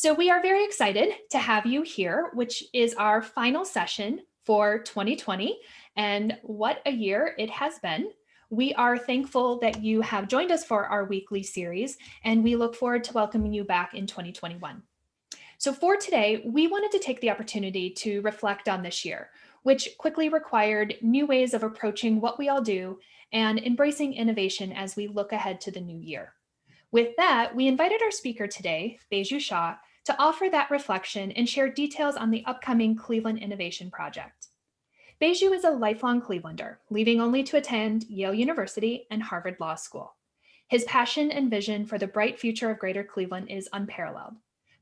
So, we are very excited to have you here, which is our final session for 2020. And what a year it has been. We are thankful that you have joined us for our weekly series, and we look forward to welcoming you back in 2021. So, for today, we wanted to take the opportunity to reflect on this year, which quickly required new ways of approaching what we all do and embracing innovation as we look ahead to the new year. With that, we invited our speaker today, Baiju Shah, to offer that reflection and share details on the upcoming Cleveland Innovation Project. Baiju is a lifelong Clevelander, leaving only to attend Yale University and Harvard Law School. His passion and vision for the bright future of Greater Cleveland is unparalleled.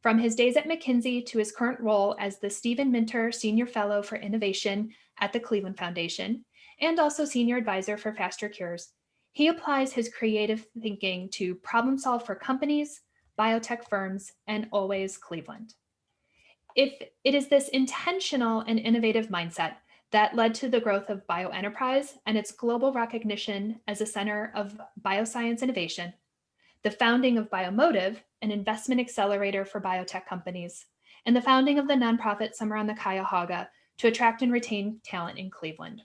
From his days at McKinsey to his current role as the Stephen Minter Senior Fellow for Innovation at the Cleveland Foundation, and also Senior Advisor for Faster Cures, he applies his creative thinking to problem solve for companies, biotech firms, and always Cleveland. If it is this intentional and innovative mindset that led to the growth of bioenterprise and its global recognition as a center of bioscience innovation, the founding of Biomotive, an investment accelerator for biotech companies, and the founding of the nonprofit Summer on the Cuyahoga to attract and retain talent in Cleveland.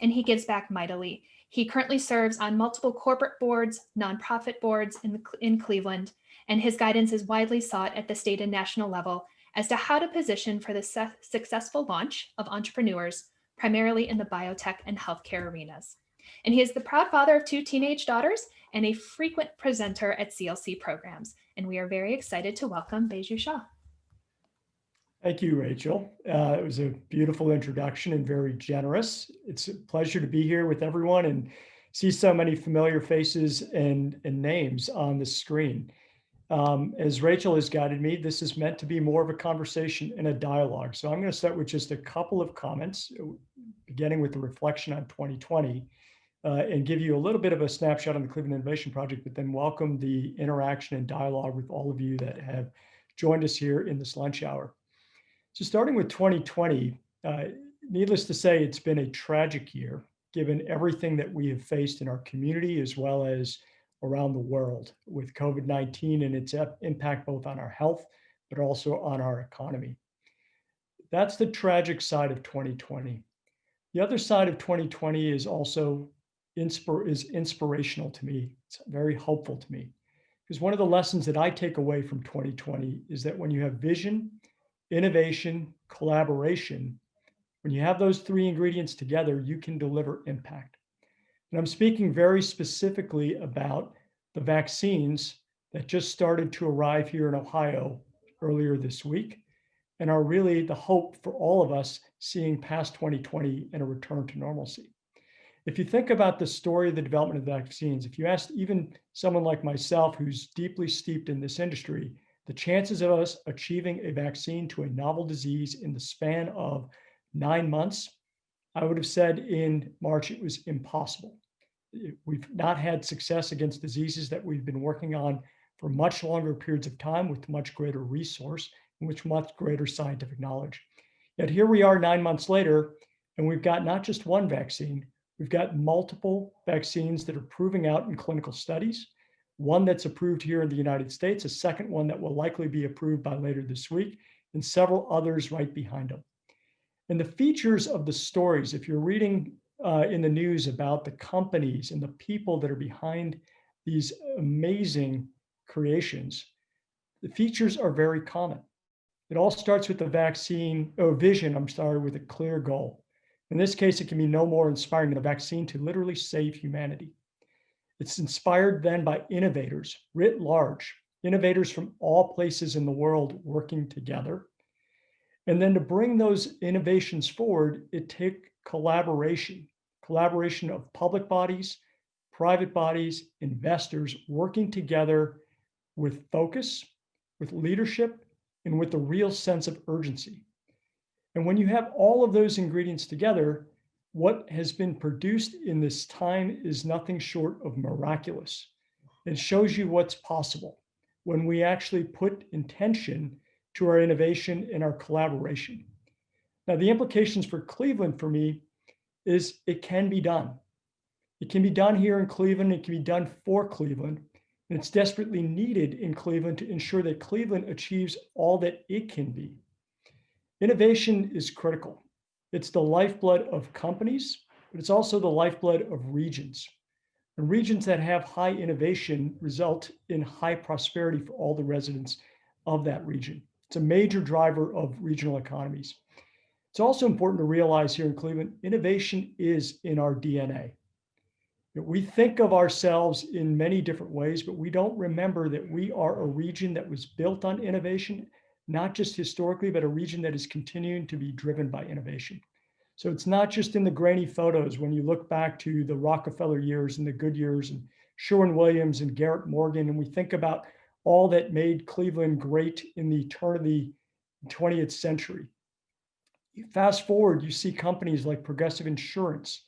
And he gives back mightily. He currently serves on multiple corporate boards, nonprofit boards in Cleveland, and his guidance is widely sought at the state and national level as to how to position for the successful launch of entrepreneurs, primarily in the biotech and healthcare arenas. And he is the proud father of two teenage daughters and a frequent presenter at CLC programs. And we are very excited to welcome Baiju Shah. Thank you, Rachel. It was a beautiful introduction and very generous. It's a pleasure to be here with everyone and see so many familiar faces and names on the screen. As Rachel has guided me, this is meant to be more of a conversation and a dialogue. So I'm going to start with just a couple of comments, beginning with the reflection on 2020, and give you a little bit of a snapshot on the Cleveland Innovation Project, but then welcome the interaction and dialogue with all of you that have joined us here in this lunch hour. So starting with 2020, needless to say, it's been a tragic year, given everything that we have faced in our community as well as around the world with COVID-19 and its impact both on our health, but also on our economy. That's the tragic side of 2020. The other side of 2020 is also inspirational to me. It's very hopeful to me. Because one of the lessons that I take away from 2020 is that when you have vision, innovation, collaboration, when you have those three ingredients together, you can deliver impact. And I'm speaking very specifically about the vaccines that just started to arrive here in Ohio earlier this week and are really the hope for all of us seeing past 2020 and a return to normalcy. If you think about the story of the development of vaccines, if you asked even someone like myself who's deeply steeped in this industry, the chances of us achieving a vaccine to a novel disease in the span of 9 months, I would have said in March it was impossible. We've not had success against diseases that we've been working on for much longer periods of time with much greater resource and with much greater scientific knowledge. Yet here we are 9 months later, and we've got not just one vaccine, we've got multiple vaccines that are proving out in clinical studies. One that's approved here in the United States, a second one that will likely be approved by later this week, and several others right behind them. And the features of the stories, if you're reading in the news about the companies and the people that are behind these amazing creations, the features are very common. It all starts with the vision, with a clear goal. In this case, it can be no more inspiring than a vaccine to literally save humanity. It's inspired then by innovators writ large, innovators from all places in the world working together. And then to bring those innovations forward, it takes collaboration of public bodies, private bodies, investors working together with focus, with leadership, and with a real sense of urgency. And when you have all of those ingredients together, what has been produced in this time is nothing short of miraculous. It shows you what's possible when we actually put intention to our innovation and our collaboration. Now, the implications for Cleveland for me is it can be done. It can be done here in Cleveland. It can be done for Cleveland. And it's desperately needed in Cleveland to ensure that Cleveland achieves all that it can be. Innovation is critical. It's the lifeblood of companies, but it's also the lifeblood of regions. And regions that have high innovation result in high prosperity for all the residents of that region. It's a major driver of regional economies. It's also important to realize here in Cleveland, innovation is in our DNA. We think of ourselves in many different ways, but we don't remember that we are a region that was built on innovation, not just historically, but a region that is continuing to be driven by innovation. So it's not just in the grainy photos when you look back to the Rockefeller years and the good years and Sherwin-Williams and Garrett Morgan, and we think about all that made Cleveland great in the turn of the 20th century. Fast forward, you see companies like Progressive Insurance,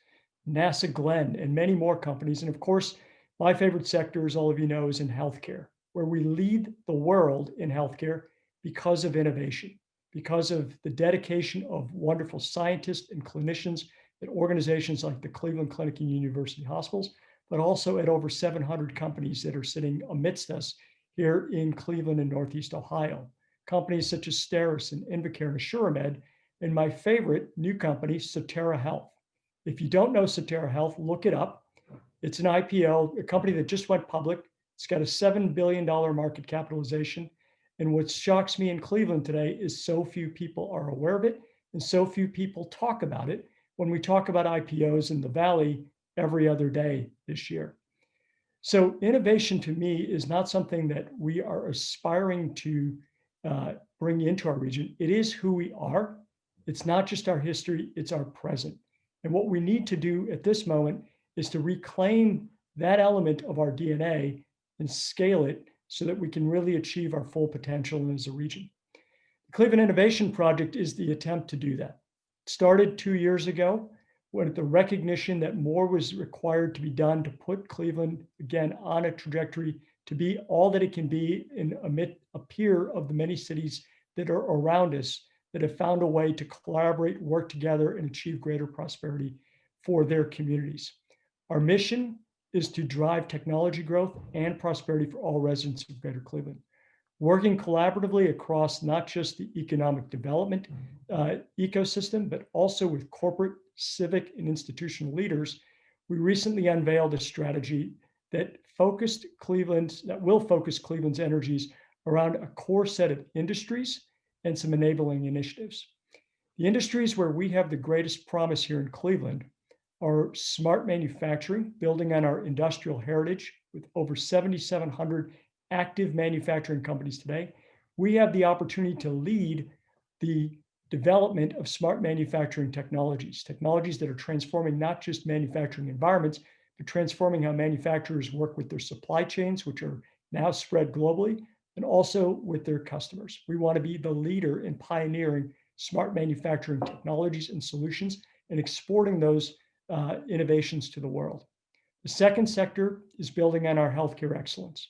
NASA Glenn, and many more companies. And of course, my favorite sector, as all of you know, is in healthcare, where we lead the world in healthcare because of innovation, because of the dedication of wonderful scientists and clinicians at organizations like the Cleveland Clinic and University Hospitals, but also at over 700 companies that are sitting amidst us here in Cleveland and Northeast Ohio. Companies such as Steris and Invacare and AssuraMed, and my favorite new company, Sotera Health. If you don't know Sotera Health, look it up. It's an IPO, a company that just went public. It's got a $7 billion market capitalization. And what shocks me in Cleveland today is so few people are aware of it and so few people talk about it when we talk about IPOs in the Valley every other day this year. So innovation to me is not something that we are aspiring to bring into our region. It is who we are. It's not just our history, it's our present. And what we need to do at this moment is to reclaim that element of our DNA and scale it so that we can really achieve our full potential as a region. The Cleveland Innovation Project is the attempt to do that. It started 2 years ago with the recognition that more was required to be done to put Cleveland, again, on a trajectory to be all that it can be in a peer of the many cities that are around us that have found a way to collaborate, work together, and achieve greater prosperity for their communities. Our mission is to drive technology growth and prosperity for all residents of Greater Cleveland. Working collaboratively across not just the economic development ecosystem, but also with corporate, civic, and institutional leaders, we recently unveiled a strategy that will focus Cleveland's energies around a core set of industries and some enabling initiatives. The industries where we have the greatest promise here in Cleveland are smart manufacturing, building on our industrial heritage with over 7,700 active manufacturing companies today. We have the opportunity to lead the development of smart manufacturing technologies that are transforming not just manufacturing environments, but transforming how manufacturers work with their supply chains, which are now spread globally, and also with their customers. We want to be the leader in pioneering smart manufacturing technologies and solutions and exporting those innovations to the world. The second sector is building on our healthcare excellence.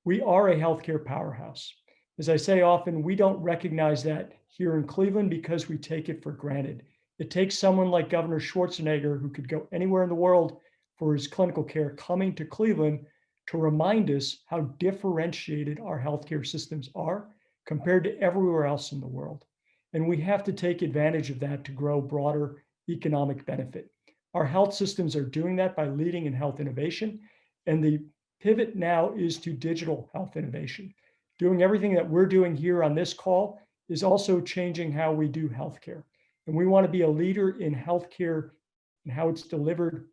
We are a healthcare powerhouse. As I say often, we don't recognize that here in Cleveland because we take it for granted. It takes someone like Governor Schwarzenegger, who could go anywhere in the world for his clinical care, coming to Cleveland to remind us how differentiated our healthcare systems are compared to everywhere else in the world. And we have to take advantage of that to grow broader economic benefit. Our health systems are doing that by leading in health innovation. And the pivot now is to digital health innovation. Doing everything that we're doing here on this call is also changing how we do healthcare. And we want to be a leader in healthcare and how it's delivered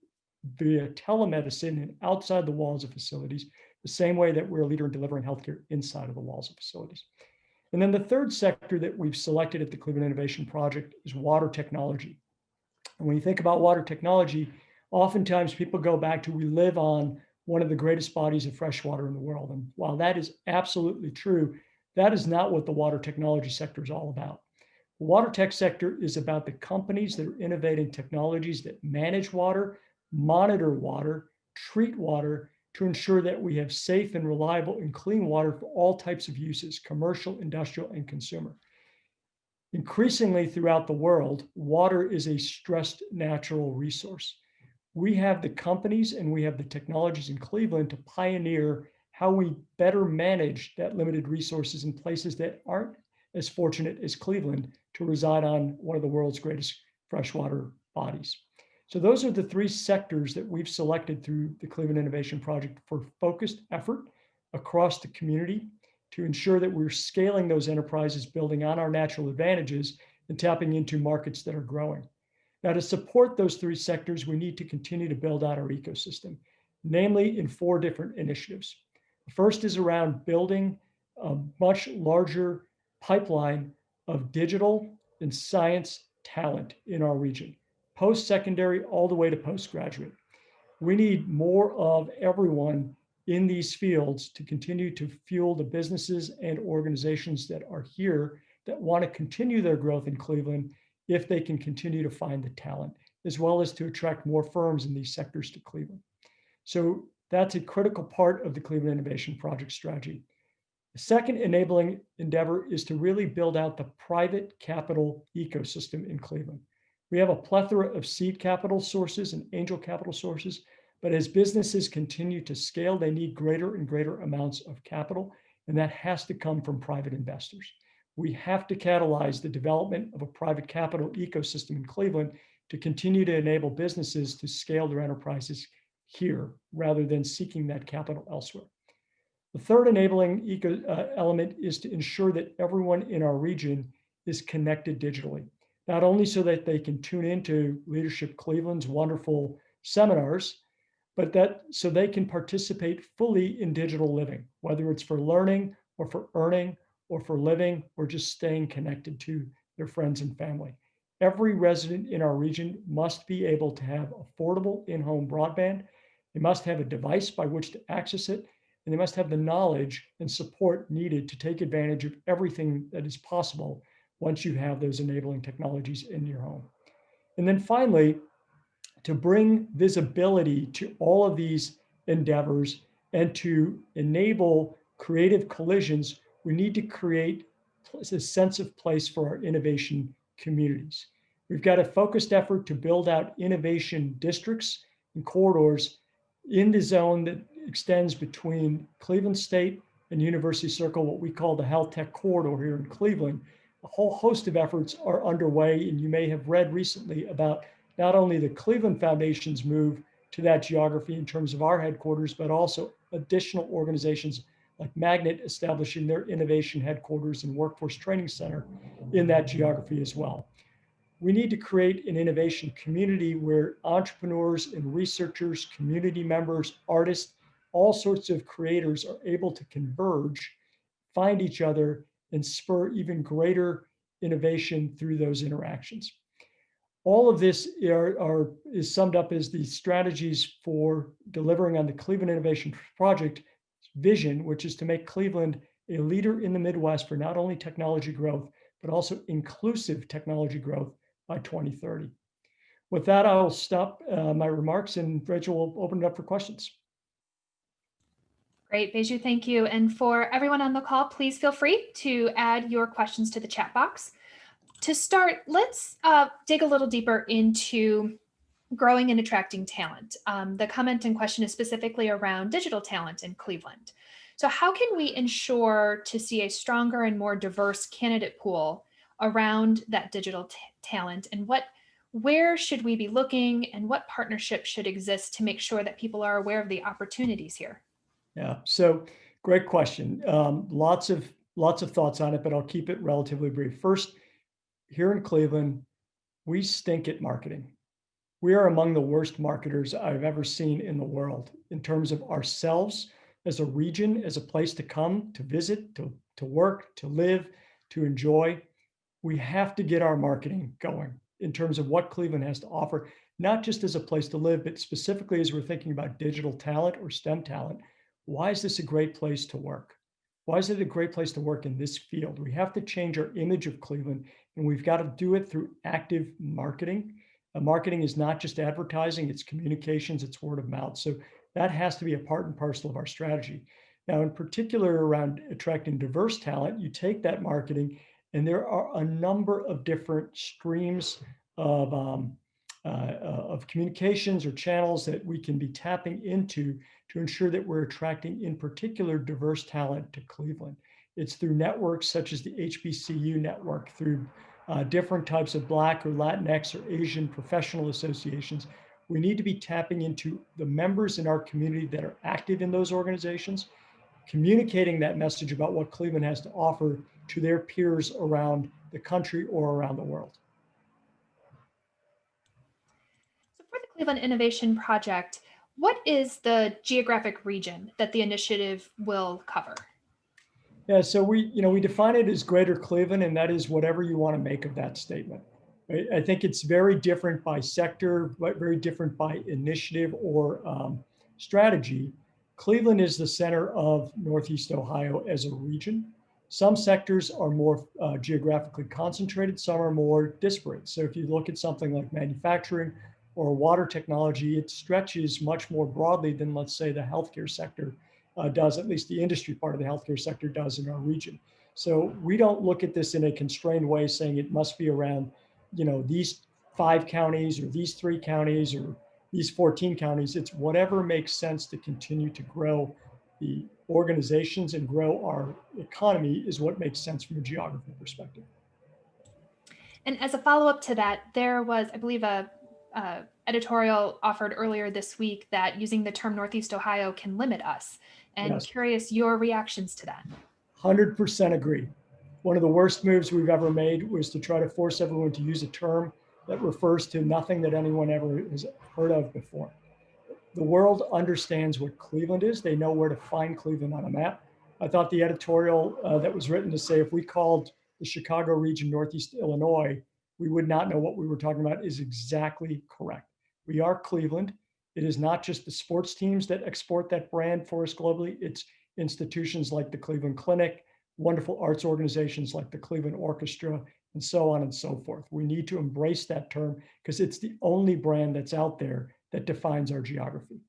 via telemedicine and outside the walls of facilities, the same way that we're a leader in delivering healthcare inside of the walls of facilities. And then the third sector that we've selected at the Cleveland Innovation Project is water technology. And when you think about water technology, oftentimes people go back to we live on one of the greatest bodies of fresh water in the world. And while that is absolutely true, that is not what the water technology sector is all about. The water tech sector is about the companies that are innovating technologies that manage water, monitor water, treat water to ensure that we have safe and reliable and clean water for all types of uses, commercial, industrial, and consumer. Increasingly throughout the world, water is a stressed natural resource. We have the companies and we have the technologies in Cleveland to pioneer how we better manage that limited resources in places that aren't as fortunate as Cleveland to reside on one of the world's greatest freshwater bodies. So those are the three sectors that we've selected through the Cleveland Innovation Project for focused effort across the community to ensure that we're scaling those enterprises, building on our natural advantages and tapping into markets that are growing. Now, to support those three sectors, we need to continue to build out our ecosystem, namely in four different initiatives. The first is around building a much larger pipeline of digital and science talent in our region, post-secondary all the way to postgraduate. We need more of everyone in these fields to continue to fuel the businesses and organizations that are here that want to continue their growth in Cleveland if they can continue to find the talent, as well as to attract more firms in these sectors to Cleveland. So that's a critical part of the Cleveland Innovation Project strategy. The second enabling endeavor is to really build out the private capital ecosystem in Cleveland. We have a plethora of seed capital sources and angel capital sources, but as businesses continue to scale, they need greater and greater amounts of capital, and that has to come from private investors. We have to catalyze the development of a private capital ecosystem in Cleveland to continue to enable businesses to scale their enterprises here rather than seeking that capital elsewhere. The third enabling element is to ensure that everyone in our region is connected digitally, not only so that they can tune into Leadership Cleveland's wonderful seminars, but that so they can participate fully in digital living, whether it's for learning or for earning or for living or just staying connected to their friends and family. Every resident in our region must be able to have affordable in-home broadband. They must have a device by which to access it, and they must have the knowledge and support needed to take advantage of everything that is possible once you have those enabling technologies in your home. And then finally, to bring visibility to all of these endeavors and to enable creative collisions, we need to create a sense of place for our innovation communities. We've got a focused effort to build out innovation districts and corridors in the zone that extends between Cleveland State and University Circle, what we call the Health Tech Corridor here in Cleveland. A whole host of efforts are underway, and you may have read recently about not only the Cleveland Foundation's move to that geography in terms of our headquarters, but also additional organizations like Magnet establishing their innovation headquarters and workforce training center in that geography as well. We need to create an innovation community where entrepreneurs and researchers, community members, artists, all sorts of creators are able to converge, find each other, and spur even greater innovation through those interactions. All of this is summed up as the strategies for delivering on the Cleveland Innovation Project vision, which is to make Cleveland a leader in the Midwest for not only technology growth, but also inclusive technology growth by 2030. With that, I'll stop my remarks, and Rachel will open it up for questions. Great, Baiju, thank you. And for everyone on the call, please feel free to add your questions to the chat box. To start, let's dig a little deeper into growing and attracting talent. The comment in question is specifically around digital talent in Cleveland. So how can we ensure to see a stronger and more diverse candidate pool around that digital talent, and where should we be looking, and what partnerships should exist to make sure that people are aware of the opportunities here? Yeah, so great question. Lots of thoughts on it, but I'll keep it relatively brief. First, here in Cleveland, we stink at marketing. We are among the worst marketers I've ever seen in the world in terms of ourselves as a region, as a place to come, to visit, to work, to live, to enjoy. We have to get our marketing going in terms of what Cleveland has to offer, not just as a place to live, but specifically as we're thinking about digital talent or STEM talent. Why is this a great place to work? Why is it a great place to work in this field? We have to change our image of Cleveland, and we've got to do it through active marketing. Marketing is not just advertising, it's communications, it's word of mouth. So that has to be a part and parcel of our strategy. Now, in particular around attracting diverse talent, you take that marketing, and there are a number of different streams of of communications or channels that we can be tapping into to ensure that we're attracting, in particular, diverse talent to Cleveland. It's through networks such as the HBCU network, through different types of Black or Latinx or Asian professional associations. We need to be tapping into the members in our community that are active in those organizations, communicating that message about what Cleveland has to offer to their peers around the country or around the world. So for the Cleveland Innovation Project, what is the geographic region that the initiative will cover? Yeah, so we define it as Greater Cleveland, and that is whatever you want to make of that statement. Right? I think it's very different by sector, but very different by initiative or strategy. Cleveland is the center of Northeast Ohio as a region. Some sectors are more geographically concentrated, some are more disparate. So if you look at something like manufacturing or water technology, it stretches much more broadly than, let's say, the healthcare sector does, at least the industry part of the healthcare sector does in our region. So we don't look at this in a constrained way saying it must be around, these 5 counties or these 3 counties or these 14 counties. It's whatever makes sense to continue to grow the organizations and grow our economy is what makes sense from a geography perspective. And as a follow up to that, there was, I believe, a editorial offered earlier this week that using the term Northeast Ohio can limit us. And Yes, curious your reactions to that. 100% agree. One of the worst moves we've ever made was to try to force everyone to use a term that refers to nothing that anyone ever has heard of before. The world understands what Cleveland is. They know where to find Cleveland on a map. I thought the editorial that was written to say if we called the Chicago region Northeast Illinois, we would not know what we were talking about is exactly correct. We are Cleveland. It is not just the sports teams that export that brand for us globally. It's institutions like the Cleveland Clinic, wonderful arts organizations like the Cleveland Orchestra, and so on and so forth. We need to embrace that term because it's the only brand that's out there that defines our geography.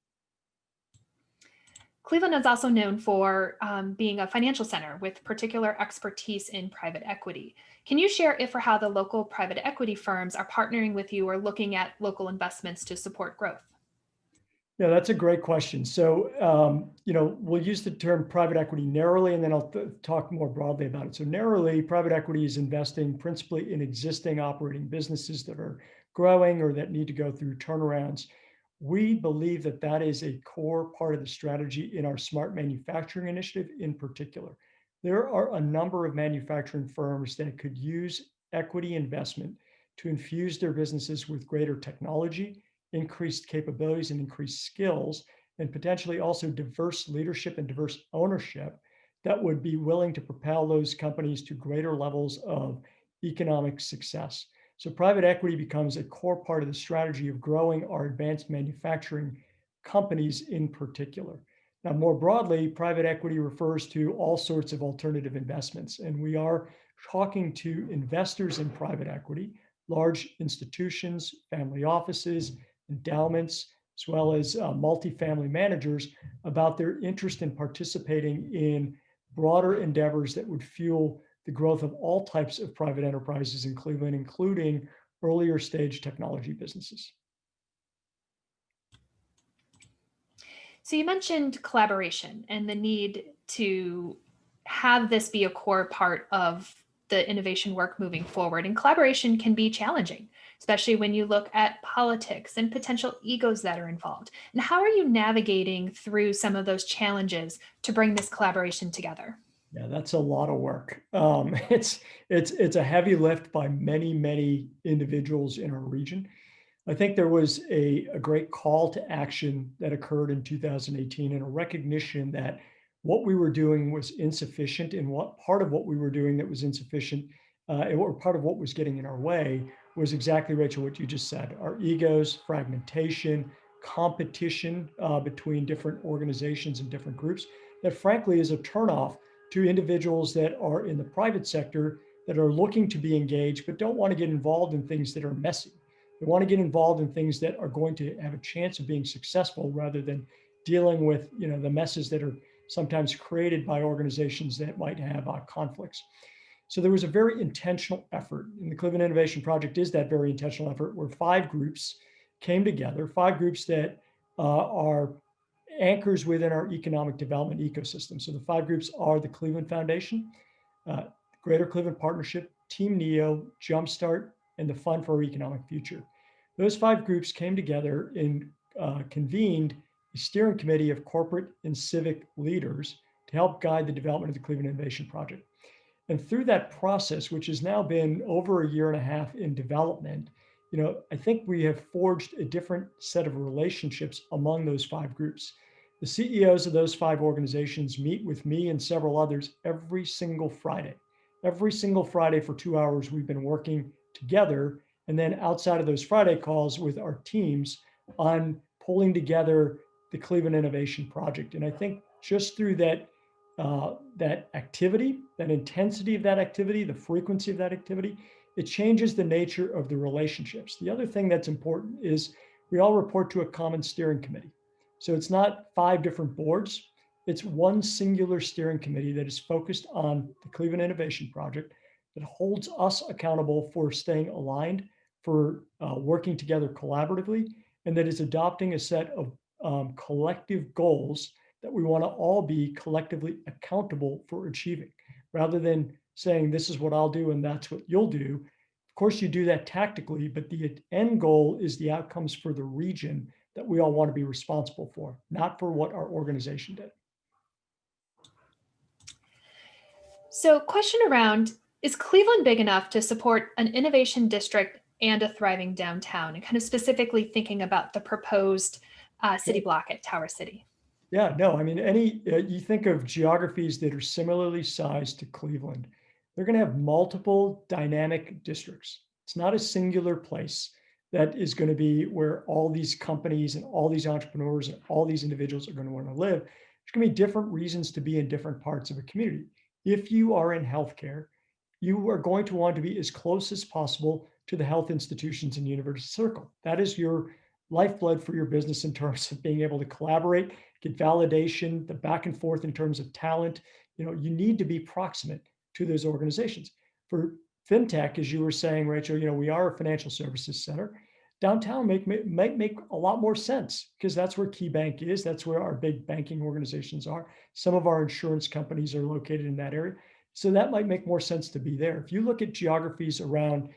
Cleveland is also known for being a financial center with particular expertise in private equity. Can you share if or how the local private equity firms are partnering with you or looking at local investments to support growth? Yeah, that's a great question. So, we'll use the term private equity narrowly, and then I'll talk more broadly about it. So, narrowly, private equity is investing principally in existing operating businesses that are growing or that need to go through turnarounds. We believe that that is a core part of the strategy in our smart manufacturing initiative in particular. There are a number of manufacturing firms that could use equity investment to infuse their businesses with greater technology, increased capabilities and increased skills, and potentially also diverse leadership and diverse ownership that would be willing to propel those companies to greater levels of economic success. So private equity becomes a core part of the strategy of growing our advanced manufacturing companies in particular. Now, more broadly, private equity refers to all sorts of alternative investments, and we are talking to investors in private equity, large institutions, family offices, endowments, as well as multifamily managers about their interest in participating in broader endeavors that would fuel the growth of all types of private enterprises in Cleveland, including earlier stage technology businesses. So you mentioned collaboration and the need to have this be a core part of the innovation work moving forward. And collaboration can be challenging, especially when you look at politics and potential egos that are involved. And how are you navigating through some of those challenges to bring this collaboration together? Yeah, that's a lot of work. It's a heavy lift by many individuals in our region. I think there was a great call to action that occurred in 2018 and a recognition that what we were doing was insufficient and what part of what we were doing that was insufficient and what part of what was getting in our way was exactly, Rachel, what you just said. Our egos, fragmentation, competition between different organizations and different groups that frankly is a turnoff to individuals that are in the private sector that are looking to be engaged but don't want to get involved in things that are messy. They want to get involved in things that are going to have a chance of being successful rather than dealing with the messes that are sometimes created by organizations that might have conflicts. So there was a very intentional effort, and the Cleveland Innovation Project is that very intentional effort where 5 groups came together, 5 groups that are anchors within our economic development ecosystem. So the 5 groups are the Cleveland Foundation, uh, Greater Cleveland Partnership, Team NEO, Jumpstart, and the Fund for Our Economic Future. Those 5 groups came together and convened a steering committee of corporate and civic leaders to help guide the development of the Cleveland Innovation Project. And through that process, which has now been over a year and a half in development, I think we have forged a different set of relationships among those 5 groups. The CEOs of those 5 organizations meet with me and several others every single Friday. Every single Friday for 2 hours, we've been working together. And then outside of those Friday calls with our teams on pulling together the Cleveland Innovation Project. And I think just through that activity, that intensity of that activity, the frequency of that activity, it changes the nature of the relationships. The other thing that's important is we all report to a common steering committee. So it's not 5 different boards. It's one singular steering committee that is focused on the Cleveland Innovation Project that holds us accountable for staying aligned, for working together collaboratively, and that is adopting a set of collective goals that we want to all be collectively accountable for achieving, rather than saying, this is what I'll do and that's what you'll do. Of course, you do that tactically, but the end goal is the outcomes for the region that we all want to be responsible for, not for what our organization did. So, question around, is Cleveland big enough to support an innovation district and a thriving downtown? And kind of specifically thinking about the proposed city block at Tower City. Yeah, no, I mean, you think of geographies that are similarly sized to Cleveland, they're going to have multiple dynamic districts. It's not a singular place that is going to be where all these companies and all these entrepreneurs and all these individuals are going to want to live. There's going to be different reasons to be in different parts of a community. If you are in healthcare, you are going to want to be as close as possible to the health institutions in the university circle. That is your lifeblood for your business in terms of being able to collaborate, get validation, the back and forth in terms of talent. You need to be proximate to those organizations. For fintech, as you were saying, Rachel, we are a financial services center. Downtown might make a lot more sense because that's where KeyBank is. That's where our big banking organizations are. Some of our insurance companies are located in that area. So that might make more sense to be there. If you look at geographies around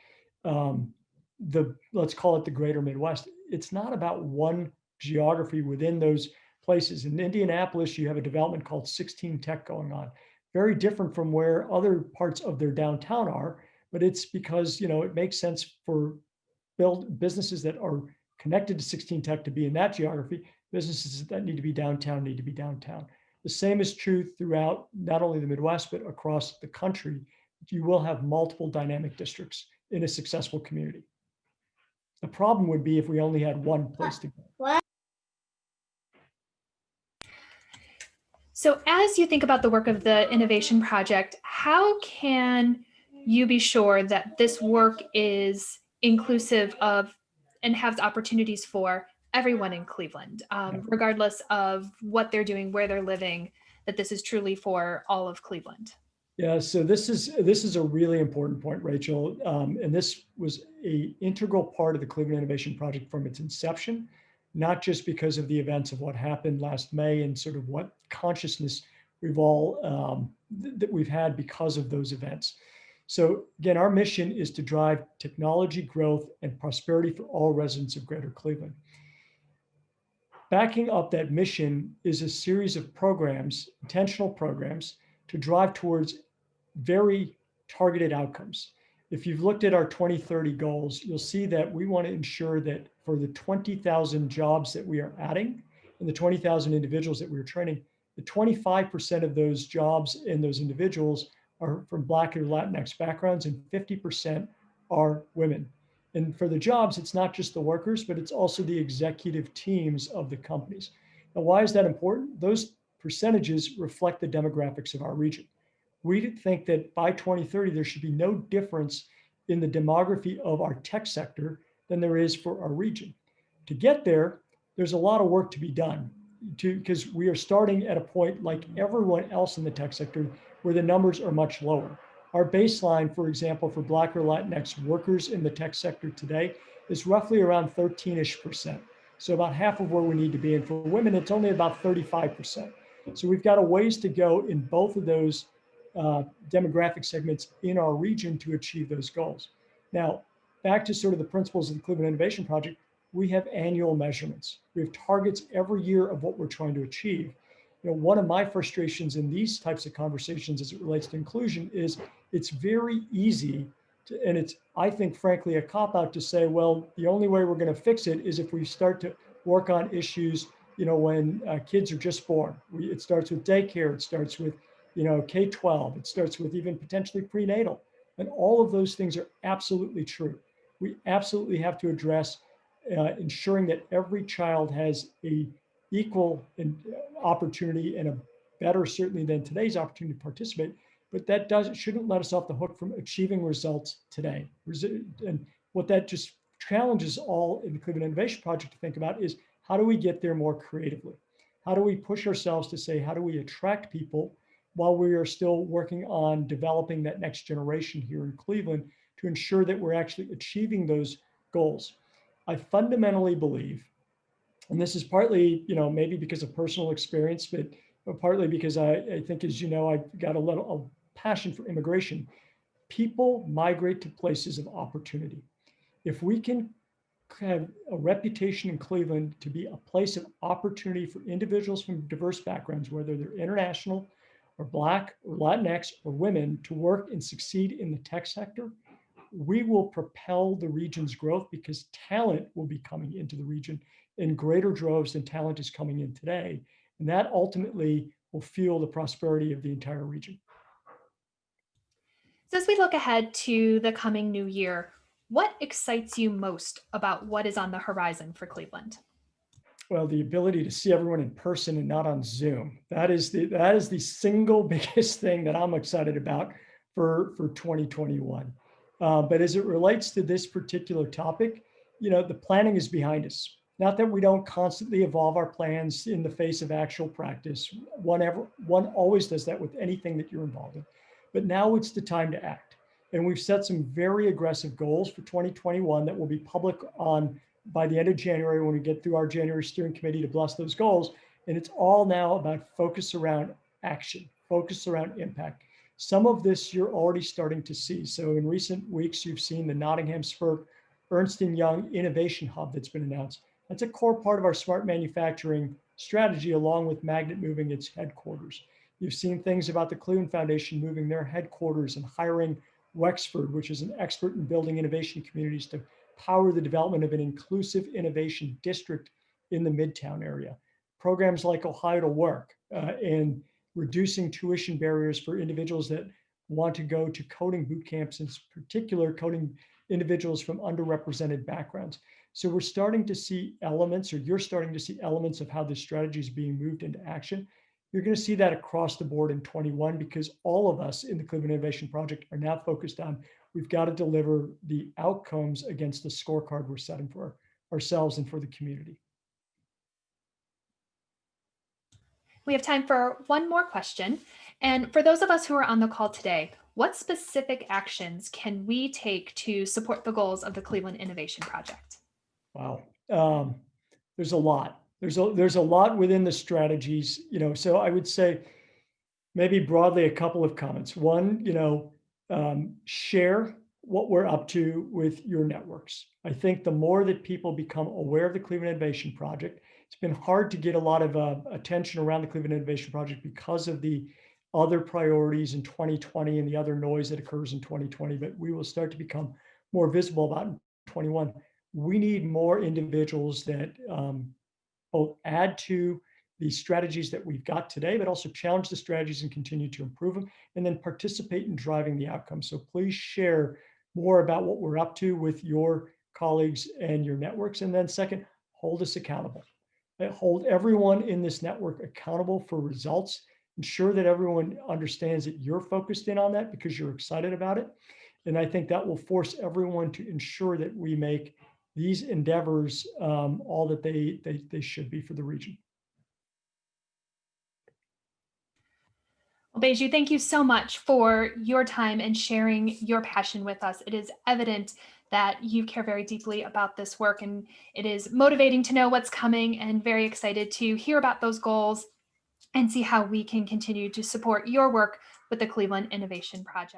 let's call it the greater Midwest, it's not about one geography within those places. In Indianapolis, you have a development called 16 Tech going on, very different from where other parts of their downtown are, but it's because, it makes sense for businesses that are connected to 16 Tech to be in that geography. Businesses that need to be downtown need to be downtown. The same is true throughout not only the Midwest, but across the country. You will have multiple dynamic districts in a successful community. The problem would be if we only had one place to go. So, as you think about the work of the Innovation Project, how can you be sure that this work is inclusive of and has opportunities for everyone in Cleveland, regardless of what they're doing, where they're living, that this is truly for all of Cleveland? Yeah, so this is a really important point, Rachel, and this was an integral part of the Cleveland Innovation Project from its inception, not just because of the events of what happened last May and sort of what consciousness we've all that we've had because of those events. So again, our mission is to drive technology growth and prosperity for all residents of Greater Cleveland. Backing up that mission is a series of programs, intentional programs, to drive towards very targeted outcomes. If you've looked at our 2030 goals, you'll see that we want to ensure that for the 20,000 jobs that we are adding and the 20,000 individuals that we're training, the 25% of those jobs and those individuals are from Black or Latinx backgrounds and 50% are women. And for the jobs, it's not just the workers, but it's also the executive teams of the companies. Now, why is that important? Those percentages reflect the demographics of our region. We think that by 2030, there should be no difference in the demography of our tech sector than there is for our region. To get there, there's a lot of work to be done because we are starting at a point like everyone else in the tech sector where the numbers are much lower. Our baseline, for example, for Black or Latinx workers in the tech sector today is roughly around 13-ish%. So about half of where we need to be. And for women, it's only about 35%. So we've got a ways to go in both of those demographic segments in our region to achieve those goals. Now, back to sort of the principles of the Cleveland Innovation Project, we have annual measurements. We have targets every year of what we're trying to achieve. One of my frustrations in these types of conversations as it relates to inclusion is it's very easy to, and it's, I think, frankly, a cop-out to say, well, the only way we're going to fix it is if we start to work on issues, when kids are just born. It starts with daycare, it starts with, K-12, it starts with even potentially prenatal. And all of those things are absolutely true. We absolutely have to address ensuring that every child has a equal opportunity and a better certainly than today's opportunity to participate, but that shouldn't let us off the hook from achieving results today. And what that just challenges all in the Cleveland Innovation Project to think about is how do we get there more creatively? How do we push ourselves to say, how do we attract people while we are still working on developing that next generation here in Cleveland to ensure that we're actually achieving those goals? I fundamentally believe, and this is partly, maybe because of personal experience, but partly because I think, as you know, I got a passion for immigration. People migrate to places of opportunity. If we can have a reputation in Cleveland to be a place of opportunity for individuals from diverse backgrounds, whether they're international or Black or Latinx or women, to work and succeed in the tech sector, we will propel the region's growth because talent will be coming into the region in greater droves than talent is coming in today. And that ultimately will fuel the prosperity of the entire region. So, as we look ahead to the coming new year, what excites you most about what is on the horizon for Cleveland? Well, the ability to see everyone in person and not on Zoom. That is the single biggest thing that I'm excited about for 2021. But as it relates to this particular topic, the planning is behind us. Not that we don't constantly evolve our plans in the face of actual practice. One always does that with anything that you're involved in. But now it's the time to act. And we've set some very aggressive goals for 2021 that will be public on by the end of January when we get through our January steering committee to bless those goals. And it's all now about focus around action, focus around impact. Some of this you're already starting to see. So in recent weeks, you've seen the Nottingham Spur Ernst & Young Innovation Hub that's been announced. That's a core part of our smart manufacturing strategy, along with Magnet moving its headquarters. You've seen things about the Cleveland Foundation moving their headquarters and hiring Wexford, which is an expert in building innovation communities, to power the development of an inclusive innovation district in the Midtown area. Programs like Ohio to Work and reducing tuition barriers for individuals that want to go to coding boot camps, in particular coding individuals from underrepresented backgrounds. So we're starting to see elements, or you're starting to see elements of how this strategy is being moved into action. You're going to see that across the board in 21 because all of us in the Cleveland Innovation Project are now focused on we've got to deliver the outcomes against the scorecard we're setting for ourselves and for the community. We have time for one more question. And for those of us who are on the call today, what specific actions can we take to support the goals of the Cleveland Innovation Project? Wow. There's a lot. There's a lot within the strategies, so I would say maybe broadly a couple of comments. One, share what we're up to with your networks. I think the more that people become aware of the Cleveland Innovation Project, it's been hard to get a lot of attention around the Cleveland Innovation Project because of the other priorities in 2020 and the other noise that occurs in 2020, but we will start to become more visible about in 21. We need more individuals that both add to the strategies that we've got today, but also challenge the strategies and continue to improve them, and then participate in driving the outcomes. So please share more about what we're up to with your colleagues and your networks. And then second, hold us accountable. Hold everyone in this network accountable for results. Ensure that everyone understands that you're focused in on that because you're excited about it. And I think that will force everyone to ensure that we make these endeavors all that they should be for the region. Well, Baiju, thank you so much for your time and sharing your passion with us. It is evident that you care very deeply about this work, and it is motivating to know what's coming and very excited to hear about those goals and see how we can continue to support your work with the Cleveland Innovation Project.